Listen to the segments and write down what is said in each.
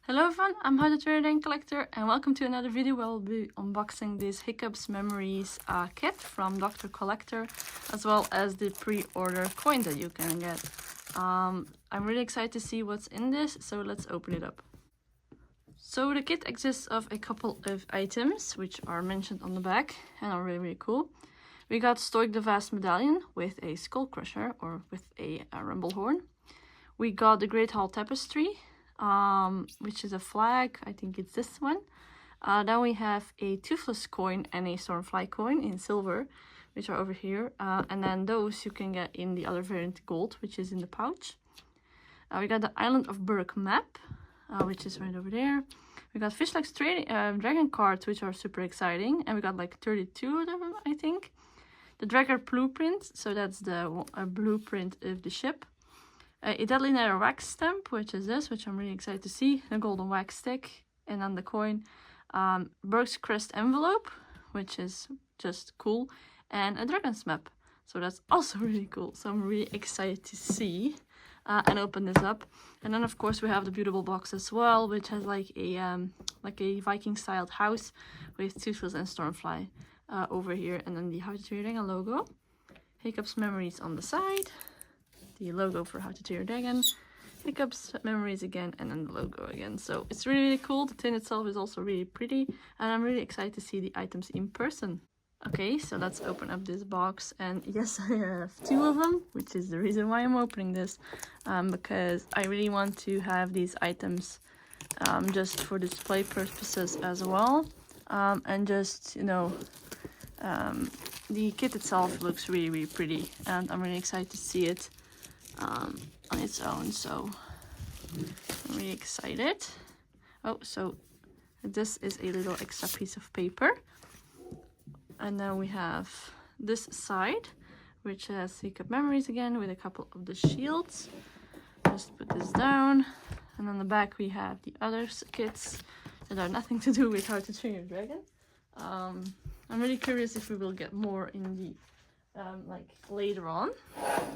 Hello everyone, I'm HTTYD Collector and welcome to another video where I'll be unboxing this Hiccups Memories kit from Dr. Collector, as well as the pre-order coin that you can get. I'm really excited to see what's in this, so let's open it up. So the kit exists of a couple of items, which are mentioned on the back and are really cool. We got Stoic the Vast Medallion with a Skull Crusher, or with a Rumble Horn. We got the Great Hall Tapestry, which is a flag. I think it's this one. Then we have a Toothless coin and a Stormfly coin in silver, which are over here. And then those you can get in the other variant, gold, which is in the pouch. We got the Island of Berk map, which is right over there. We got Fishlegs dragon cards, which are super exciting. And we got like 32 of them, I think. The Dragger blueprint, so that's the blueprint of the ship. A Deadly Nether wax stamp, which is this, which I'm really excited to see. A golden wax stick, and then the coin. Berk's Crest envelope, which is just cool. And a dragon's map, so that's also really cool. So I'm really excited to see and open this up. And then of course we have the beautiful box as well, which has like a Viking-styled house with Toothless and Stormfly over here, and then the HTTYD logo. Hiccups Memories on the side. The logo for HTTYD, Hiccups Memories again, and then the logo again. So it's really cool. The tin itself is also really pretty, and I'm really excited to see the items in person. Okay, so let's open up this box, and yes, I have two of them, which is the reason why I'm opening this, because I really want to have these items just for display purposes as well, and just, you know, the kit itself looks really pretty, and I'm really excited to see it on its own, so I'm really excited. Oh, so this is a little extra piece of paper, and then we have this side, which has Hiccup Memories again with a couple of the shields. Just put this down, and on the back we have the other kits that are nothing to do with How to Train Your Dragon. I'm really curious if we will get more in the like later on.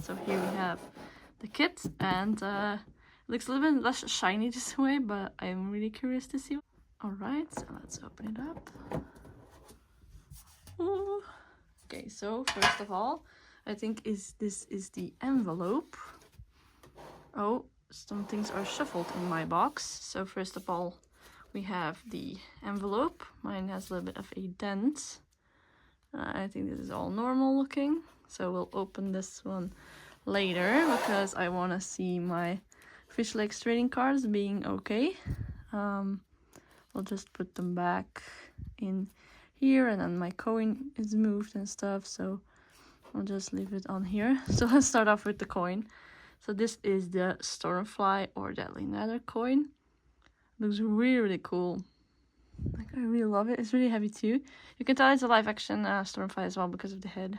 So here we have the kit, and it looks a little bit less shiny this way, but I'm really curious to see. Alright, so let's open it up. Ooh. Okay, so first of all, I think this is the envelope. Oh, some things are shuffled in my box. So first of all, we have the envelope. Mine has a little bit of a dent. I think this is all normal looking, so we'll open this one later because I want to see my Fishlegs trading cards being okay. I'll just put them back in here, and then my coin is moved and stuff, so I'll just leave it on here. So let's start off with the coin. So this is the Stormfly or Deadly Nether coin. Looks really cool. Like, I really love it. It's really heavy too. You can tell it's a live action Stormfly as well because of the head.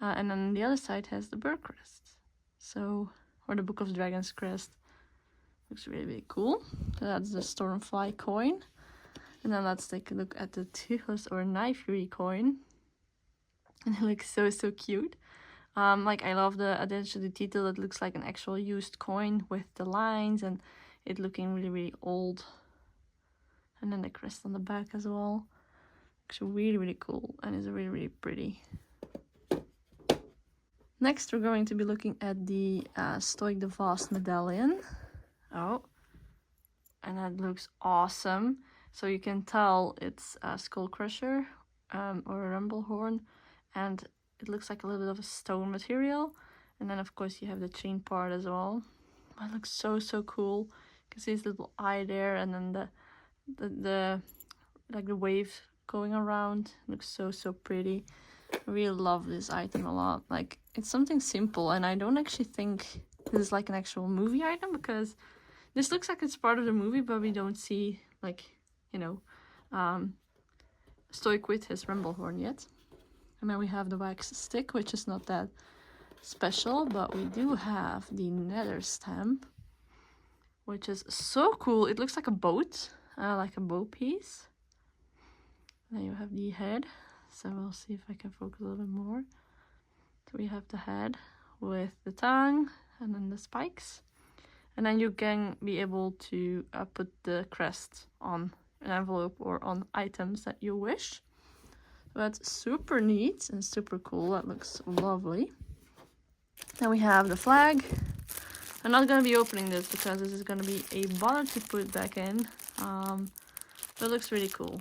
And then the other side has the Berk crest. So, or the Book of Dragons crest. Looks really cool. So that's the Stormfly coin. And then let's take a look at the Toothless or Knife Fury coin. And it looks so cute. Like, I love the addition to the detail. It looks like an actual used coin with the lines and it looking really old. And then the crest on the back as well. Looks really cool and is really pretty. Next, we're going to be looking at the Stoic the Vast Medallion. Oh, and that looks awesome. So you can tell it's a Skull Crusher or a Rumble Horn, and it looks like a little bit of a stone material. And then of course you have the chain part as well. That looks so cool. You can see his little eye there, and then the like the wave going around. It looks so pretty. I really love this item a lot. Like, it's something simple, and I don't actually think this is like an actual movie item, because this looks like it's part of the movie, but we don't see, like, you know, Stoic with his Rumble Horn yet. And then we have the wax stick, which is not that special, but we do have the Nether stamp, which is so cool. It looks like a boat, like a bow piece. Then you have the head. So we'll see if I can focus a little bit more. So we have the head with the tongue and then the spikes. And then you can be able to put the crest on an envelope or on items that you wish. So that's super neat and super cool. That looks lovely. Then we have the flag. I'm not going to be opening this because this is going to be a bother to put back in. But it looks really cool.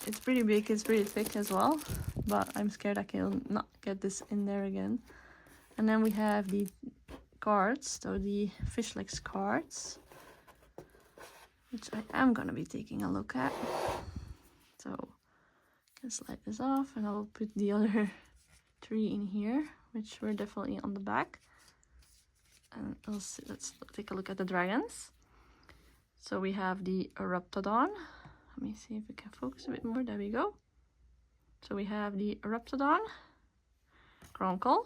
It's pretty big, it's pretty thick as well, but I'm scared I can not get this in there again. And then we have the cards, so the fish legs cards, which I am going to be taking a look at. So I can slide this off and I will put the other 3 in here, which were definitely on the back. And let's take a look at the dragons. So we have the Eruptodon. Let me see if we can focus a bit more. There we go. So we have the Eruptodon, Gronkle,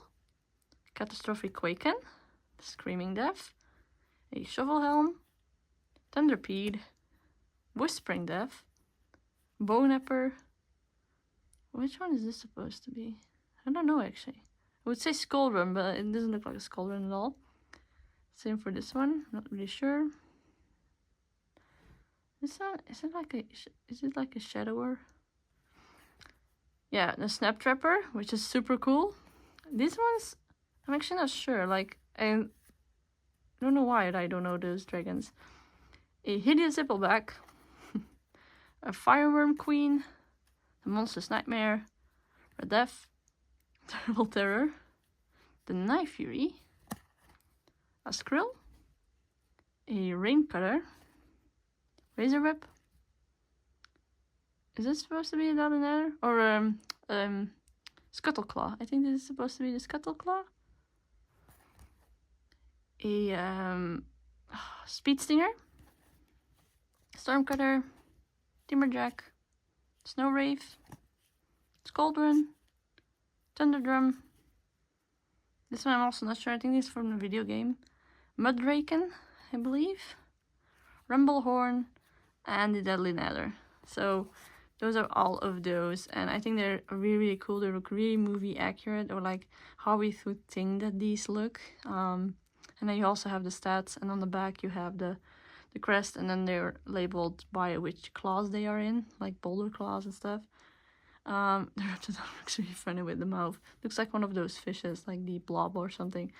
Catastrophic Quaken, Screaming Death, a Shovelhelm, Thunderpede, Whispering Death, Bonepper. Which one is this supposed to be? I don't know actually. I would say Skullrun, but it doesn't look like a Skullrun at all. Same for this one, not really sure. This one, is it like a Shadower? Yeah, the Snaptrapper, which is super cool. These ones, I'm actually not sure. Like, I don't know why I don't know those dragons. A Hideous Zippleback, a Fireworm Queen, a Monstrous Nightmare, a Death, Terrible Terror, the Knife Fury, a Skrill, a Raincutter, Razor Whip. Is this supposed to be a Dalinator? Or Scuttleclaw. I think this is supposed to be the Scuttleclaw. A Speed Stinger, Stormcutter, Timberjack, Snow Wraith, Skullrun, Thunderdrum. This one I'm also not sure. I think this is from the video game. Mudraken, I believe. Rumblehorn, and the Deadly Nether. So those are all of those, and I think they're really, really cool. They look really movie accurate, or like how we would think that these look. And then you also have the stats, and on the back you have the crest, and then they're labeled by which claws they are in, like boulder claws and stuff. The Raptidon looks really funny with the mouth. Looks like one of those fishes, like the blob or something.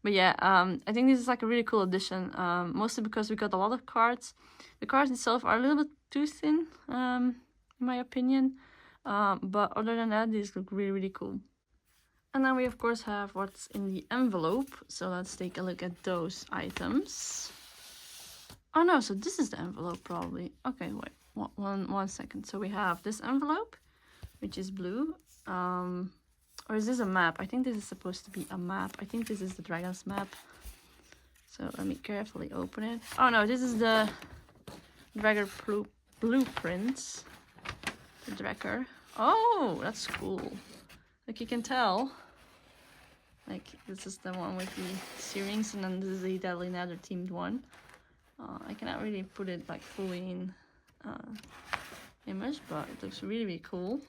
But yeah, I think this is like a really cool addition, mostly because we got a lot of cards. The cards itself are a little bit too thin, in my opinion. But other than that, these look really, really cool. And then we of course have what's in the envelope. So let's take a look at those items. Oh no, so this is the envelope probably. Okay, wait, one second. So we have this envelope, which is blue. Or is this a map? I think this is supposed to be a map. I think this is the dragon's map. So let me carefully open it. Oh no, this is the Dragger blueprints. The Dragger. Oh, that's cool. Like you can tell. Like this is the one with the Searings, and then this is the Deadly Nether themed one. I cannot really put it like fully in image, but it looks really, really cool.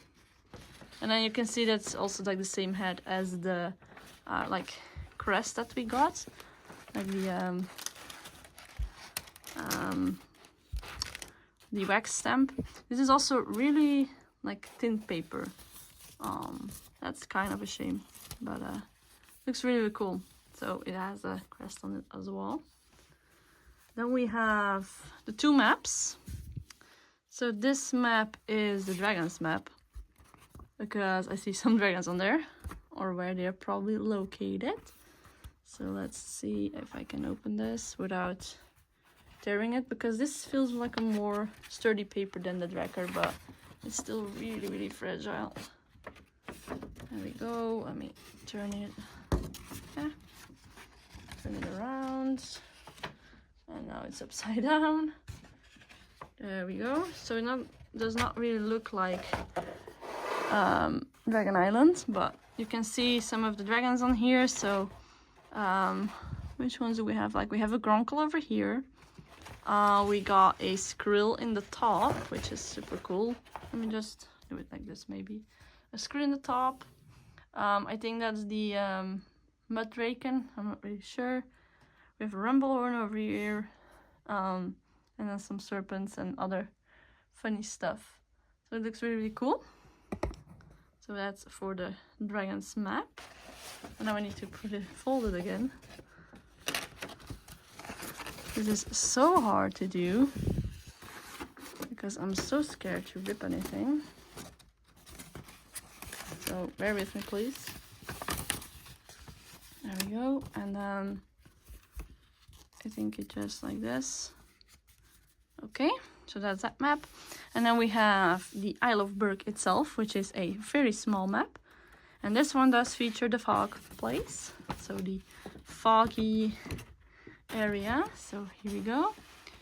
And then you can see that's also like the same head as the like crest that we got, like the wax stamp. This is also really like thin paper. That's kind of a shame, but looks really, really cool. So it has a crest on it as well. Then we have the 2 maps. So this map is the dragon's map, because I see some dragons on there, or where they're probably located. So let's see if I can open this without tearing it, because this feels like a more sturdy paper than the Dragger, but it's still really, really fragile. There we go. Let me turn it. Yeah. Turn it around. And now it's upside down. There we go. So it does not really look like Dragon Island, but you can see some of the dragons on here. So which ones do we have? Like we have a Gronkle over here. We got a Skrill in the top, which is super cool. Let me just do it like this, maybe. A Skrill in the top. I think that's the Mudraken. I'm not really sure. We We have a Rumblehorn over here, and then some serpents and other funny stuff. So it looks really, really cool. So that's for the dragon's map. And now I need to put it folded again. This is so hard to do because I'm so scared to rip anything. So bear with me, please. There we go. And then I think it just like this. Okay, so that's that map. And then we have the Isle of Berg itself, which is a very small map. And this one does feature the fog place. So the foggy area. So here we go.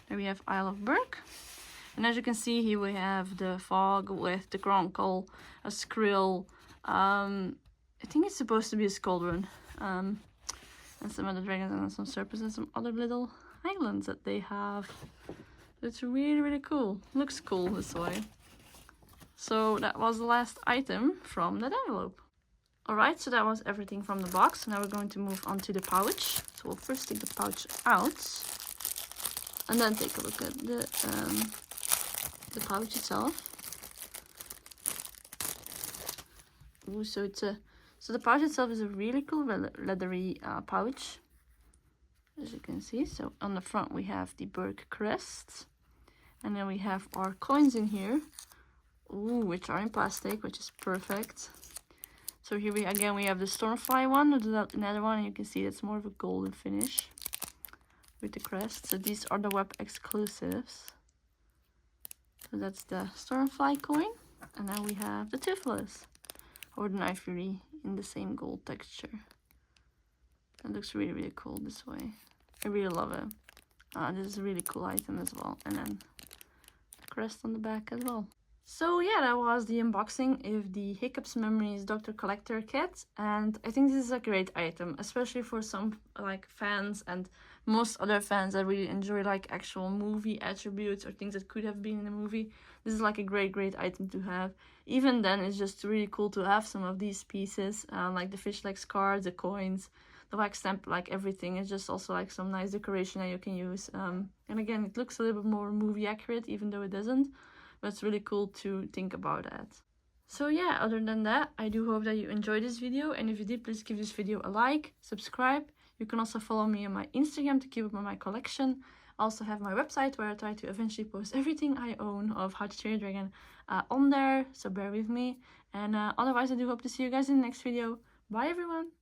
There we have Isle of Berg. And as you can see here we have the fog with the Gronkle, a Skrill. I think it's supposed to be a Scoldrun. And some other dragons and some serpents and some other little islands that they have. It's really, really cool. Looks cool this way. So that was the last item from that envelope. Alright, so that was everything from the box. Now we're going to move on to the pouch. So we'll first take the pouch out. And then take a look at the pouch itself. Ooh, so the pouch itself is a really cool leathery pouch. As you can see. So on the front we have the Berg crest. And then we have our coins in here. Ooh, which are in plastic, which is perfect. So here we have the Stormfly one, another one, and you can see it's more of a golden finish with the crest. So these are the web exclusives. So that's the Stormfly coin, and now we have the Toothless or the Knife Fury in the same gold texture. That looks really, really cool this way. I really love it. This is a really cool item as well, and then the crest on the back as well. So yeah, that was the unboxing of the Hiccups Memories Dr. Collector kit, and I think this is a great item, especially for some like fans and most other fans that really enjoy like actual movie attributes or things that could have been in a movie. This is like a great item to have. Even then, it's just really cool to have some of these pieces, like the fish legs cards, the coins, the wax stamp, like everything. It's just also like some nice decoration that you can use. And again, it looks a little bit more movie accurate, even though it doesn't. But it's really cool to think about that. So yeah, other than that, I do hope that you enjoyed this video. And if you did, please give this video a like, subscribe. You can also follow me on my Instagram to keep up on my collection. I also have my website where I try to eventually post everything I own of How to Train a Dragon on there. So bear with me. And otherwise, I do hope to see you guys in the next video. Bye everyone!